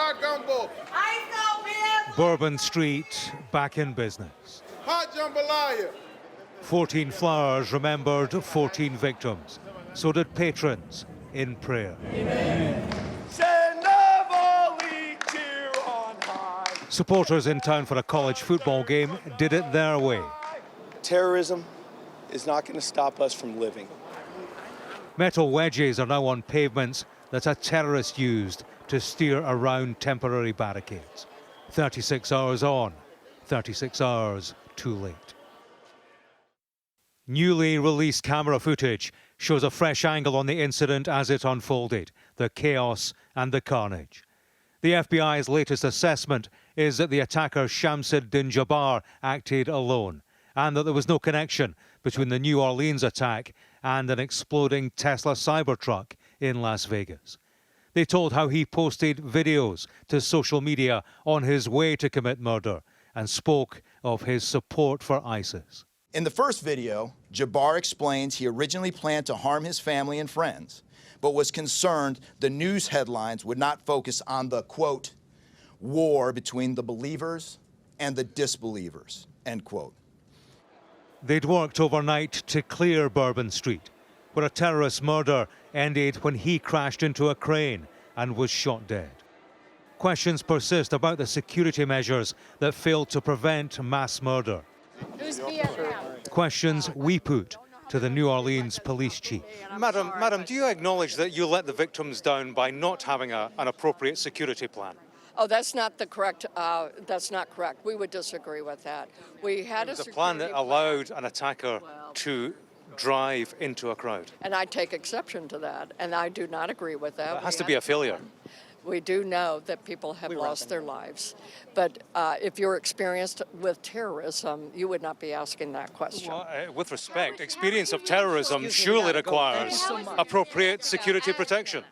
Hot gumbo. Bourbon Street back in business. Hot jambalaya. 14 flowers remembered 14 victims. So did patrons in prayer. Supporters in town for a college football game did it their way. Terrorism is not going to stop us from living. Metal wedges are now on pavements that a terrorist used to steer around temporary barricades. 36 hours on, 36 hours too late. Newly released camera footage shows a fresh angle on the incident as it unfolded, the chaos and the carnage. The FBI's latest assessment is that the attacker Shamsud-Din Jabbar acted alone and that there was no connection between the New Orleans attack and an exploding Tesla Cybertruck in Las Vegas. They told how he posted videos to social media on his way to commit murder and spoke of his support for ISIS. In the first video, Jabbar explains he originally planned to harm his family and friends, but was concerned the news headlines would not focus on the, quote, war between the believers and the disbelievers, end quote. They'd worked overnight to clear Bourbon Street, where a terrorist murder ended when he crashed into a crane and was shot dead. Questions persist about the security measures that failed to prevent mass murder. Questions we put to the New Orleans police chief. Madam, do you acknowledge that you let the victims down by not having an appropriate security plan? Oh, that's not correct. That's not correct. We would disagree with that. We had a plan that allowed an attacker to drive into a crowd. And I take exception to that, and I do not agree with that. It has to be a failure. We do know that people have lost their lives. But if you're experienced with terrorism, you would not be asking that question. Well, with respect, experience of terrorism surely requires appropriate security protection.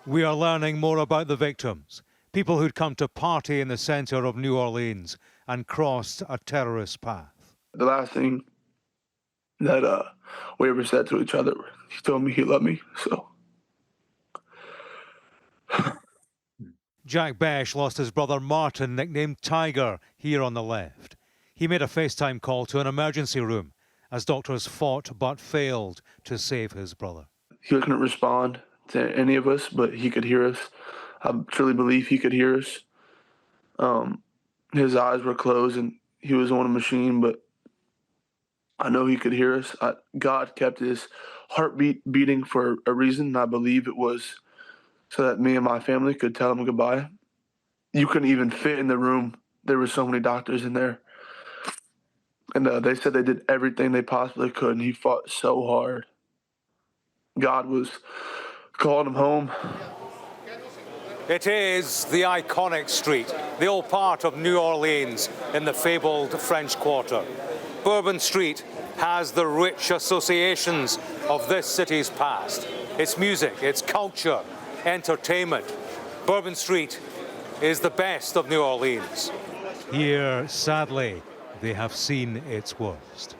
We are learning more about the victims, people who'd come to party in the center of New Orleans and crossed a terrorist path. The last thing that we ever said to each other, he told me he loved me, so. Jack Besh lost his brother Martin, nicknamed Tiger, here on the left. He made a FaceTime call to an emergency room as doctors fought but failed to save his brother. He couldn't respond to any of us, but he could hear us. I truly believe he could hear us. His eyes were closed and he was on a machine, but I know he could hear us. God kept his heartbeat beating for a reason. I believe it was so that me and my family could tell him goodbye. You couldn't even fit in the room. There were so many doctors in there. And they said they did everything they possibly could, and he fought so hard. God was calling him home. It is the iconic street, the old part of New Orleans in the fabled French Quarter. Bourbon Street has the rich associations of this city's past. Its music, its culture, entertainment. Bourbon Street is the best of New Orleans. Here, sadly, they have seen its worst.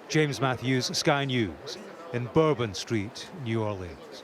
James Matthews, Sky News, in Bourbon Street, New Orleans.